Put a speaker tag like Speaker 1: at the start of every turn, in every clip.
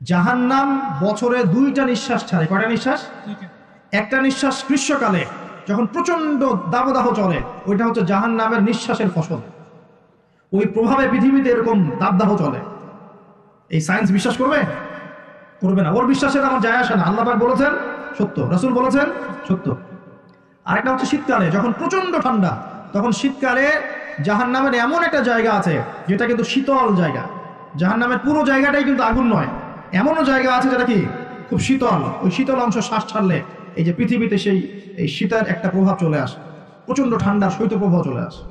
Speaker 1: জাহান্নাম বছরে 2টা নিঃশ্বাস ছাড়ে। কয়টা নিঃশ্বাস? একটা নিঃশ্বাস গ্রীষ্মকালে যখন প্রচন্ড দাবদাহ চলে, ওইটা হচ্ছে জাহান্নামের নিঃশ্বাসের ফসল। ওই প্রভাবে পৃথিবীতে এরকম দাবদাহ চলে। এই সায়েন্স বিশ্বাস করবে? করবে না। ওর বিশ্বাসের আমার যায় আসে না। আল্লাহ পাক বলেছেন সত্য, রাসূল বলেছেন সত্য। আরেকটা হচ্ছে শীতকালে যখন প্রচন্ড ঠান্ডা, তখন শীতকালে জাহান্নামের এমন একটা জায়গা আছে যেটা কিন্তু শীতল জায়গা। জাহান্নামের পুরো জায়গাটাই কিন্তু আগুন নয়, এমনও জায়গা আছে যেটা কি খুব শীতল। ওই শীতল অংশ শ্বাস ছাড়লে এই যে পৃথিবীতে এই শীতের একটা প্রভাব চলে আসে, প্রচন্ড ঠান্ডার শৈত্য প্রভাব চলে আসে।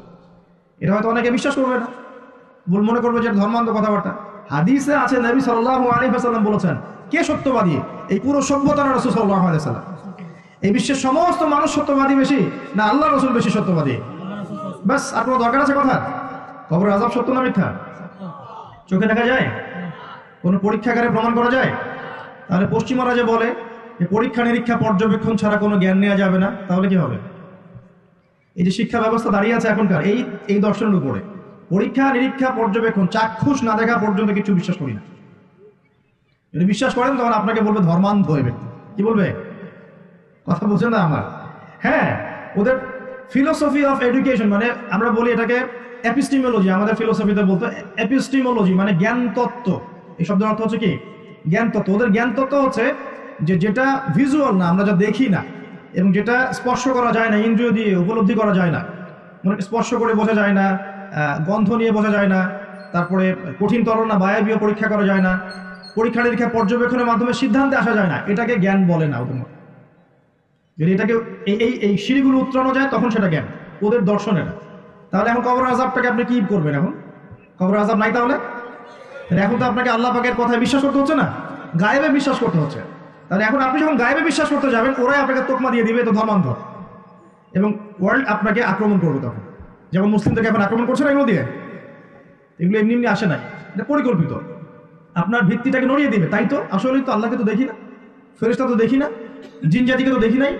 Speaker 1: এটা হয়তো অনেকে বিশ্বাস করবে না, মনে করবে যে ধর্মান্ধ কথাবার্তা। হাদিসে আছে নবী সাল্লাল্লাহু আলাইহি ওয়াসাল্লাম বলেছেন, কে সত্যবাদী? এই পুরো সভ্যতার রাসূল সাল্লাল্লাহু আলাইহি ওয়াসাল্লাম। এই বিশ্বের সমস্ত মানুষ সত্যবাদী বেশি না আল্লাহ রাসূল বেশি সত্যবাদী? বাস, আর কোনো দরকার আছে কথা? কবরের আযাব সত্য না মিথ্যা? চোখে দেখা যায়? কোনো পরীক্ষাগারে প্রমাণ করা যায়? তাহলে পশ্চিমারা যে বলে যে পরীক্ষা নিরীক্ষা পর্যবেক্ষণ ছাড়া কোনো জ্ঞান নেওয়া যাবে না, তাহলে কি হবে? এই যে শিক্ষা ব্যবস্থা দাঁড়িয়ে আছে এখনকার এই দর্শনের উপরে, পরীক্ষা নিরীক্ষা পর্যবেক্ষণ চাক্ষুষ না দেখা পর্যন্ত কিছু বিশ্বাস করি না। যদি বিশ্বাস করেন তখন আপনাকে বলবে ধর্মান্ধ হইবে। কি বলবে? কথা বলছেন না আমার? হ্যাঁ, ওদের ফিলোসফি অফ এডুকেশন, মানে আমরা বলি এটাকে এপিস্টিমোলজি, আমাদের ফিলোসফিতে বলতো এপিস্টিমোলজি, মানে জ্ঞান তত্ত্ব। এই শব্দের অর্থ হচ্ছে কি? জ্ঞান তত্ত্ব। ওদের জ্ঞান তত্ত্ব হচ্ছে যে যেটা ভিজুয়াল না, আমরা যা দেখি না, এবং যেটা স্পর্শ করা যায় না, ইন্দ্রিয় দিয়ে উপলব্ধি করা যায় না, মানে স্পর্শ করে বোঝা যায় না, গন্ধ নিয়ে বোঝা যায় না, তারপরে কঠিন তরল না বায়বীয় পরীক্ষা করা যায় না, পরীক্ষা নিরীক্ষা পর্যবেক্ষণের মাধ্যমে সিদ্ধান্তে আসা যায় না, এটাকে জ্ঞান বলে না ওদের মধ্যে। যদি এটাকে এই সিঁড়িগুলো উত্তরানো যায় তখন সেটা জ্ঞান, ওদের দর্শনে না। তাহলে এখন কবর আযাবটাকে আপনি কি করবেন? এখন কবর আযাব নাই, তাহলে এখন তো আপনাকে আল্লাহ পাকের কথায় বিশ্বাস করতে হচ্ছে না, গায়েবে বিশ্বাস করতে হচ্ছে। তাহলে এখন আপনি যখন গায়েবে বিশ্বাস করতে যাবেন, ওরাই আপনাকে তোকমা দিয়ে দিবে তো ধর্মান্ধ, এবং ওয়ার্ল্ড আপনাকে আক্রমণ করবে। তখন যেমন মুসলিমদেরকে এখন আক্রমণ করছে না এগুলো দিয়ে, এগুলো এমনি এমনি আসে নাই, এটা পরিকল্পিত। আপনার ভিত্তিটাকে নড়িয়ে দিবে। তাই তো আসলেই তো আল্লাহকে তো দেখি না, ফেরেশতা তো দেখি না, জিন জাতিকে তো দেখি নাই,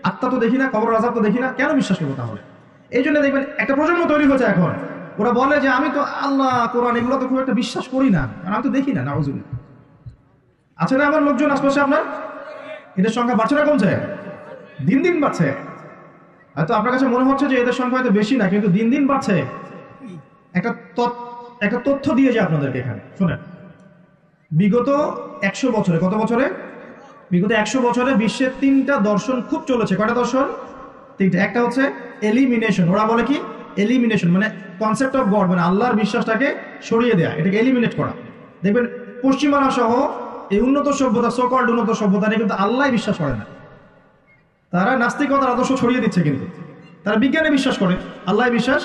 Speaker 1: আত্মা তো দেখি না, কবর আযাব তো দেখি না, কেন বিশ্বাস করবো তাহলে? এই জন্য দেখবেন একটা প্রজন্ম তৈরি হচ্ছে এখন, ওরা বলে যে আমি তো আল্লাহ কোরআন এগুলো তো খুব একটা বিশ্বাস করি না, কারণ আমি তো দেখি না। নাউযুবিল্লাহ। আছে না আমার লোকজন আশপাশে আপনার? এদের সংখ্যা বাড়ছে না কমছে? দিন দিন বাড়ছে। হয়তো আপনার কাছে মনে হচ্ছে যে এদের সংখ্যা হয়তো বেশি না, কিন্তু দিন দিন বাড়ছে। একটা তথ্য দিয়ে যায় আপনাদেরকে এখানে, শোনেন। বিগত 100 বছরে, কত বছরে? বিগত 100 বছরে বিশ্বের 3টা দর্শন খুব চলেছে। কয়টা দর্শন? 3টা। একটা হচ্ছে এলিমিনেশন। ওরা বলে কি? এলিমিনেশন মানে কনসেপ্ট অফ গড, মানে আল্লাহর বিশ্বাসটাকে সরিয়ে দেয়া, এটাকে এলিমিনেট করা। দেখবেন পশ্চিমারা সহ এই উন্নত সভ্যতা, সো কল্ড উন্নত সভ্যতা নিয়ে কিন্তু আল্লাহ বিশ্বাস করে না। তারা নাস্তিকতার আদর্শ ছড়িয়ে দিচ্ছে, কিন্তু তারা বিজ্ঞানে বিশ্বাস করে, আল্লাহ বিশ্বাস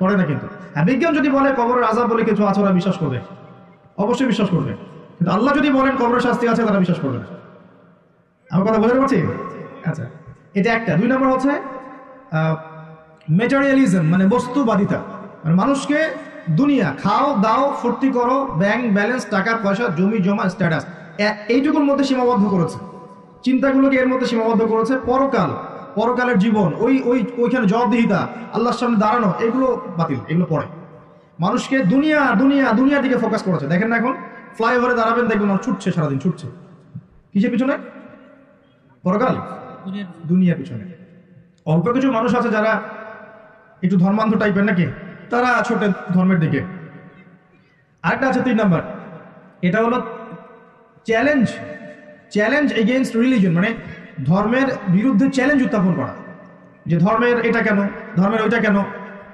Speaker 1: করে না। কিন্তু হ্যাঁ, বিজ্ঞান যদি বলে কবরের আযাব বলে কিছু আছে, ওরা বিশ্বাস করবে, অবশ্যই বিশ্বাস করবে। কিন্তু আল্লাহ যদি বলেন কবরের শাস্তি আছে, তারা বিশ্বাস করবে না। আমার কথা বোঝাতে পারছি? আচ্ছা, এটা একটা। 2 নম্বর হচ্ছে ম্যাটেরিয়ালিজম, মানে বস্তুবাদিতা, মানে মানুষকে দুনিয়া, খাও দাও ফুর্তি করো, ব্যাংক ব্যালেন্স, টাকা পয়সা, জমি জমা, স্ট্যাটাস, এইটুকুর মধ্যে সীমাবদ্ধ করেছে। চিন্তাগুলোকে এর মধ্যে সীমাবদ্ধ করেছে। পরকালের জীবন, ওইখানে জবাবদিহিতা, আল্লাহর সামনে দাঁড়ানো, এগুলো বাতিল, এগুলো পড়ে। মানুষকে দুনিয়ার দিকে ফোকাস করেছে। দেখেন না, এখন ফ্লাইওভারে দাঁড়াবেন, দেখবেন ছুটছে, সারাদিন ছুটছে। কিসের পিছনে? পরকাল, দুনিয়ার পিছনে। অল্প কিছু মানুষ আছে যারা একটু ধর্মান্ধ টাইপের, নাকি তারা ছোটে ধর্মের দিকে। আরেকটা আছে 3 নাম্বার, এটা হলো চ্যালেঞ্জ এগেইনস্ট রিলিজন, মানে ধর্মের বিরুদ্ধে চ্যালেঞ্জ উত্থাপন করা, যে ধর্মের এটা কেন, ধর্মের ওইটা কেন,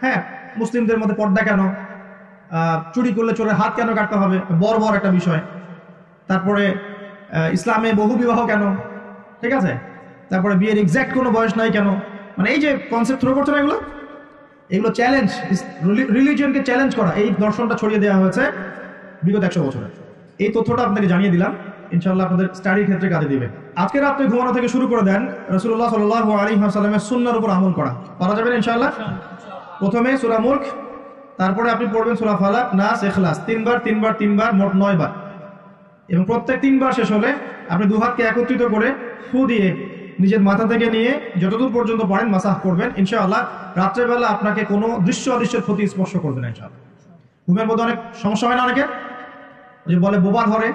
Speaker 1: হ্যাঁ মুসলিমদের মধ্যে পর্দা কেন, চুরি করলে চোরের হাত কেন কাটতে হবে, বড় একটা বিষয়। তারপরে ইসলামে বহু বিবাহ কেন, ঠিক আছে, তারপরে বিয়ের এক্সাক্ট কোনো বয়স নাই কেন, মানে এই যে কনসেপ্ট থ্রো করছে না, এগুলো চ্যালেঞ্জ, রিলিজিয়নকে চ্যালেঞ্জ করা, এই দর্শনটা ছড়িয়ে দেওয়া হয়েছে বিগত 100 বছরে। এই তথ্যটা আপনাকে জানিয়ে দিলাম, ইনশাআল্লাহ আপনাদের স্টাডির ক্ষেত্রে কাজে দিবে। আজকে রাত্রে ঘুমানো থেকে শুরু করে দেন রাসূলুল্লাহ সাল্লাল্লাহু আলাইহি ওয়াসাল্লামের সুন্নাহর উপর আমল করা, পারা যাবে ইনশাআল্লাহ। প্রথমে সূরা মুলক, তারপরে আপনি পড়বেন সূরা ফালাক, নাস, ইখলাস, 3বার, মোট 9 বার, এবং প্রত্যেক 3 বার শেষ হলে আপনি 2 হাতকে একত্রিত করে ফু দিয়ে নিজের মাথা থেকে নিয়ে যতদূর পর্যন্ত পারেন মাসাহ করবেন। ইনশাআল্লাহ রাত্রেবেলা আপনাকে কোনো দৃশ্য অদৃশ্যের প্রতি স্পর্শ করবে না ইনশাআল্লাহ। ঘুমের মধ্যে অনেক সমস্যা হয় না, অনেকের যে বলে বোবা ধরে,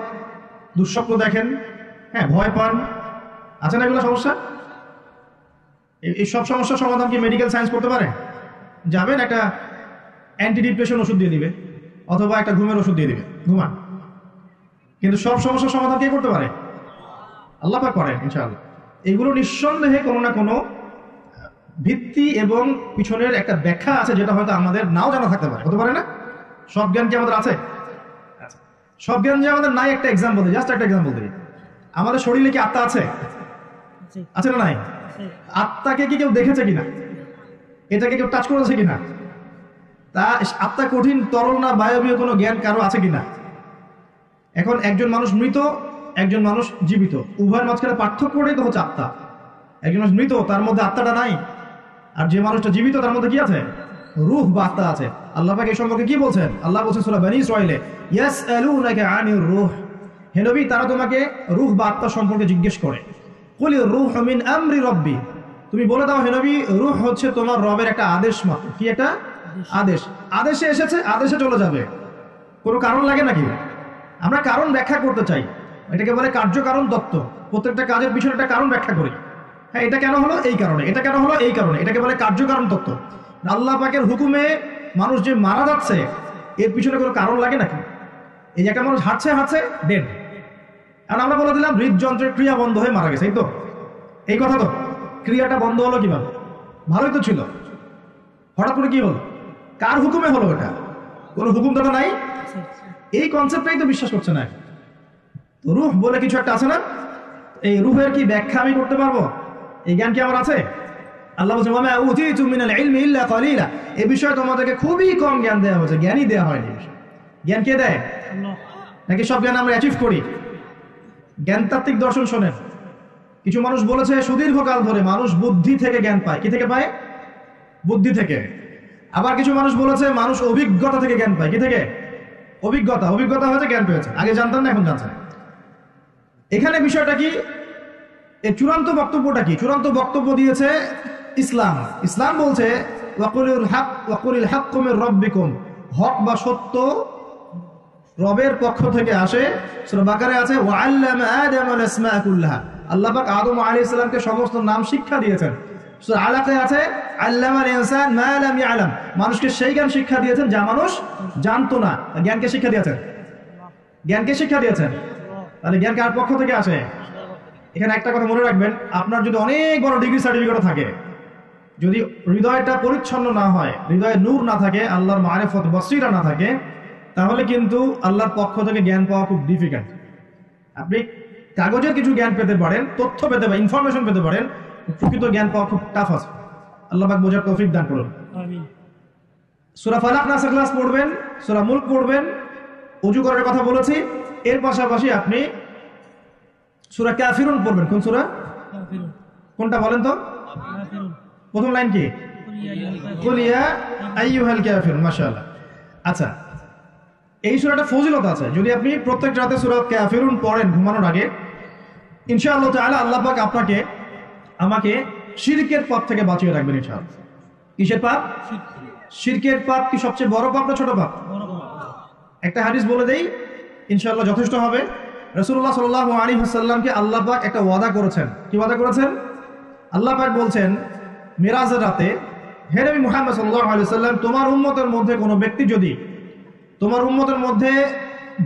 Speaker 1: দুঃস্বপ্ন দেখেন, হ্যাঁ ভয় পান, আছে না এগুলো সমস্যা? এই সব সমস্যার সমাধান কি মেডিকেল সায়েন্স করতে পারে? যাবেন একটা অ্যান্টি ডিপ্রেশন ওষুধ দিয়ে দিবে অথবা একটা ঘুমের ওষুধ দিয়ে দিবে, ঘুমান। কিন্তু সব সমস্যার সমাধান কে করতে পারে? আল্লাহ পাক করেন ইনশাআল্লাহ। এগুলো নিঃসন্দেহে কোনো না কোনো ভিত্তি এবং পিছনের একটা ব্যাখ্যা আছে, যেটা হয়তো আমাদের নাও জানা থাকতে পারে, হতে পারে না? সব জ্ঞান কি আমাদের আছে? সব জ্ঞান যে আমাদের নাই, একটা এক্সাম্পল দিই, জাস্ট একটা এক্সাম্পল দিই। আমাদের শরীরে কি আত্মা আছে? আছে না নাই? আত্মাকে কি কেউ দেখেছে কিনা? এটাকে কেউ টাচ করেছে কিনা? তা আত্মা কঠিন, তরল না বায়বীয় কোনো জ্ঞান কারো আছে কিনা? এখন একজন মানুষ মৃত, একজন মানুষ জীবিত, উভয়ের মাঝখানে পার্থক্যটাই তো হচ্ছে আত্মা। একজন মানুষ মৃত, তার মধ্যে আত্মাটা নাই, আর যে মানুষটা জীবিত তার মধ্যে কি আছে? রূহ বা আত্মা আছে। আল্লাহ পাক এই সম্পর্কে কি বলছেন? আল্লাহ বলছেন সূরা বনী ইসরাঈলে, ইয়াসআলুনাকা আনির রূহ, হে নবী তারা তোমাকে রূহ বা আত্মা সম্পর্কে জিজ্ঞেস করে। কুলির রূহু মিন আমরি রব্বি, তুমি বলে দাও হে নবী রূহ হচ্ছে তোমার রবের একটা আদেশ মাত্র। কি একটা আদেশ? আদেশে এসেছে, আদেশে চলে যাবে, কোনো কারণ লাগে নাকি? আমরা কারণ ব্যাখ্যা করতে চাই, এটাকে বলে কার্যকারণ তত্ত্ব। প্রত্যেকটা কাজের পিছনে একটা কারণ ব্যাখ্যা করি, হ্যাঁ এটা কেন হলো এই কারণে, এটা কেন হলো এই কারণে, এটাকে বলে কার্যকারণ তত্ত্ব। আল্লাহ পাকের হুকুমে মানুষ যে মারা যাচ্ছে, এর পিছনে কোনো কারণ লাগে নাকি? এই যে একটা মানুষ হাঁটছে হাঁটছে ডেড, আর আমরা বলে দিলাম হৃদযন্ত্রের ক্রিয়া বন্ধ হয়ে মারা গেছে, এই তো এই কথা তো। ক্রিয়াটা বন্ধ হলো কিভাবে? ভালোই তো ছিল, হঠাৎ করে কি হলো? কার হুকুমে হলো? এটা কোনো হুকুম তো নাই। এই কনসেপ্টটাই তো বিশ্বাস করছে না। রূহ বলে কিছু একটা আছে না, এই রূহের কি ব্যাখ্যা আমি করতে পারবো? এই জ্ঞান কি আমার আছে? আল্লাহ বলছেন ওয়া মা উতীতু মিনাল ইলমি ইল্লা কালিলা, এই বিষয়ে তোমাদেরকে খুবই কম জ্ঞান দেওয়া হয়েছে, জ্ঞানই দেওয়া হয়নি। জ্ঞান কে দেয়? আল্লাহ। নাকি সব জ্ঞান আমরা অ্যাচিভ করি? জ্ঞানতাত্ত্বিক দর্শন শোনেন, কিছু মানুষ বলেছে সুদীর্ঘকাল ধরে মানুষ বুদ্ধি থেকে জ্ঞান পায়। কি থেকে পায়? বুদ্ধি থেকে। আবার কিছু মানুষ বলেছে মানুষ অভিজ্ঞতা থেকে জ্ঞান পায়। কি থেকে? অভিজ্ঞতা। অভিজ্ঞতা হয়েছে জ্ঞান পেয়েছে, আগে জানতেন না এখন জানছেন। এখানে বিষয়টা কি? এর চূড়ান্ত বক্তব্যটা কি? চূড়ান্ত বক্তব্য দিয়েছে ইসলাম। ইসলাম বলছে ওয়াকুলিল হাক্কু মির রাব্বিকুম, হক বা সত্য রবের পক্ষ থেকে আসে। সূরা বাকারায় আছে ওয়াআল্লামা আদামাল আসমাআ কুল্লাহা, আল্লাহ পাক আদম আলাইহিস সালামকে সমস্ত নাম শিক্ষা দিয়েছেন। সূরা আলাকায় আছে আল্লামাল ইনসান মা লাম ইয়ালাম, মানুষকে সেই জ্ঞান শিক্ষা দিয়েছেন যা মানুষ জানতো না। জ্ঞানকে শিক্ষা দিয়েছেন, জ্ঞানকে শিক্ষা দিয়েছেন। তাহলে জ্ঞান কার পক্ষ থেকে আসে? এখানে একটা কথা মনে রাখবেন, আপনার যদি অনেক বড় ডিগ্রি সার্টিফিকেট থাকে, যদি হৃদয়টা পরিচ্ছন্ন না হয়, হৃদয়ে নূর না থাকে, আল্লাহর মারিফত বসীরা না থাকে, তাহলে কিন্তু আল্লাহর পক্ষ থেকে জ্ঞান পাওয়া খুব ডিফিকাল্ট। আপনি কাগজের কিছু জ্ঞান পেতে পারেন, তথ্য পেতে পারেন, ইনফরমেশন পেতে পারেন, প্রকৃত জ্ঞান পাওয়া খুব টাফ আছে। আল্লাহ পাক বোঝার তৌফিক দান করুন। আমিন। সূরা ফালাক নাস ইখলাস পড়বেন, সূরা মুলক পড়বেন, ওযু করার কথা বলেছি। এর পাশাপাশি আপনি সূরা কাফিরুন পড়বেন। কোন সূরা? কাফিরুন। কোনটা বলেন তো? কাফিরুন। প্রথম লাইন কি? কুল ইয়া আইয়ুহাল কাফিরুন। মাশাআল্লাহ। আচ্ছা, এই সূরাটা ফজিলত আছে। যদি আপনি প্রত্যেক রাতে সূরা কাফিরুন পড়েন ঘুমানোর আগে, ইনশাআল্লাহ তাআলা আল্লাহ পাক আপনাকে আমাকে শিরকের পাপ থেকে বাঁচিয়ে রাখবেন ইনশাআল্লাহ। কিসের পাপ? শিরকের পাপ কি সবচেয়ে বড় পাপ না ছোট পাপ? একটা হাদিস বলে দেই, ইনশাআল্লাহ যথেষ্ট হবে। রাসূলুল্লাহ সাল্লাল্লাহু আলাইহি ওয়াসাল্লামকে আল্লাহ পাক একটা ওয়াদা করেছেন। কি ওয়াদা করেছেন? আল্লাহ পাক বলছেন মিরাজের রাতে, হে নবী মুহাম্মদ সাল্লাল্লাহু আলাইহি ওয়াসাল্লাম, তোমার উম্মতের মধ্যে কোনো ব্যক্তি যদি, তোমার উম্মতের মধ্যে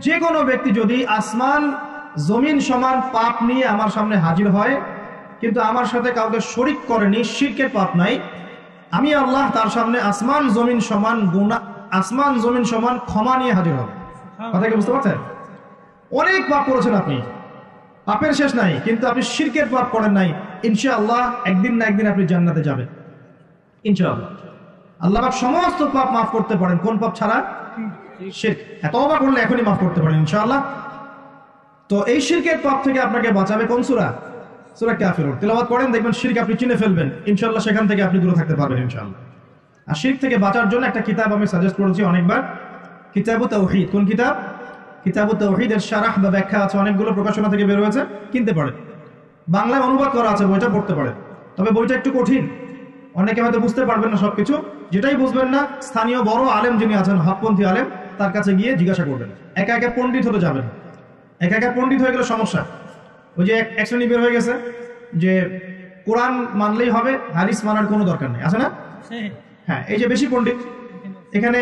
Speaker 1: যে কোনো ব্যক্তি যদি আসমান জমিন সমান পাপ নিয়ে আমার সামনে হাজির হয়, কিন্তু আমার সাথে কাউকে শরীক করেনি, শিরকের পাপ নাই, আমি আল্লাহ তার সামনে আসমান জমিন সমান গুনাহ, আসমান জমিন সমান ক্ষমা নিয়ে হাজির হবে। কথা কি বুঝতে পারছেন? অনেক পাপ করেছেন আপনি, পাপের শেষ নাই, কিন্তু আপনি শিরকের পাপ করেন নাই। ইনশাআল্লাহ একদিন না একদিন আপনি জান্নাতে যাবেন ইনশাআল্লাহ। আল্লাহ পাক সমস্ত পাপ মাফ করতে পারেন, কোন পাপ ছাড়া? শিরক। তওবা করলে এখনই মাফ করতে পারেন ইনশাআল্লাহ। তো এই শিরকের পাপ থেকে আপনাকে বাঁচাবে কোন সূরা? সূরা কাফিরুন। তেলাওয়াত করেন, দেখবেন শিরক আপনি চিনে ফেলবেন ইনশাআল্লাহ, সেখান থেকে আপনি দূরে থাকতে পারবেন ইনশাআল্লাহ। আর শিরক থেকে বাঁচার জন্য একটা কিতাব আমি সাজেস্ট করেছি অনেকবার, কিতাবুত তাওহীদ। কোন কিতাব? কিতাবুত তাওহীদের শারাহ বা ব্যাখ্যা আছে, অনেকগুলো প্রকাশনা থেকে বের হয়েছে, কিনতে পারেন। বাংলায় অনুবাদ করা আছে, বইটা পড়তে পারেন। তবে বইটা একটু কঠিন, অনেকে হয়তো বুঝতে পারবেন না সবকিছু। যেটাই বুঝবেন না, স্থানীয় বড় আলেম যিনি আছেন, হকপন্থী আলেম, তার কাছে গিয়ে জিজ্ঞাসা করবেন। একা একা পণ্ডিত হতে যাবেন। একা একা পণ্ডিত হয়ে গেলে সমস্যা। ওই যে এক শ্রেণী বের হয়ে গেছে যে কোরআন মানলেই হবে, হাদিস মানার কোনো দরকার নেই, আছে না? হ্যাঁ, এই যে বেশি পণ্ডিত এখানে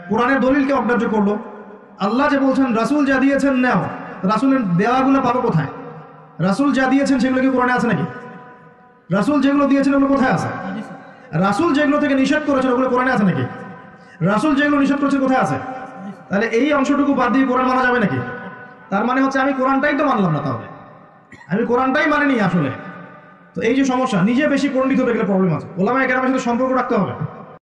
Speaker 1: কোরআনের দলিলকে অগ্রাহ্য করলো। আল্লাহ যে বলছেন রাসূল যা দিয়েছেন নাও, রাসূলের দেওয়াগুলো পাবো কোথায়? রাসূল যা দিয়েছেন সেগুলো কি কোরআনে আছে নাকি? রাসূল যেগুলো দিয়েছেন ওগুলো কোথায় আছে? রাসূল যেগুলো থেকে নিষেধ করেছেন ওগুলো কোরআনে আছে নাকি? রাসূল যেগুলো নিষেধ করেছেন কোথায় আছে? তাহলে এই অংশটুকু বাদ দিয়ে কোরআন মানা যাবে নাকি? তার মানে হচ্ছে আমি কোরআনটাই তো মানলাম না, তাহলে আমি কোরআনটাই মানিনি আসলে। তো এই যে সমস্যা, নিজে বেশি পণ্ডিত হতে গেলে প্রবলেম আছে। ওলামায়ে কেরামের সাথে সম্পর্ক রাখতে হবে।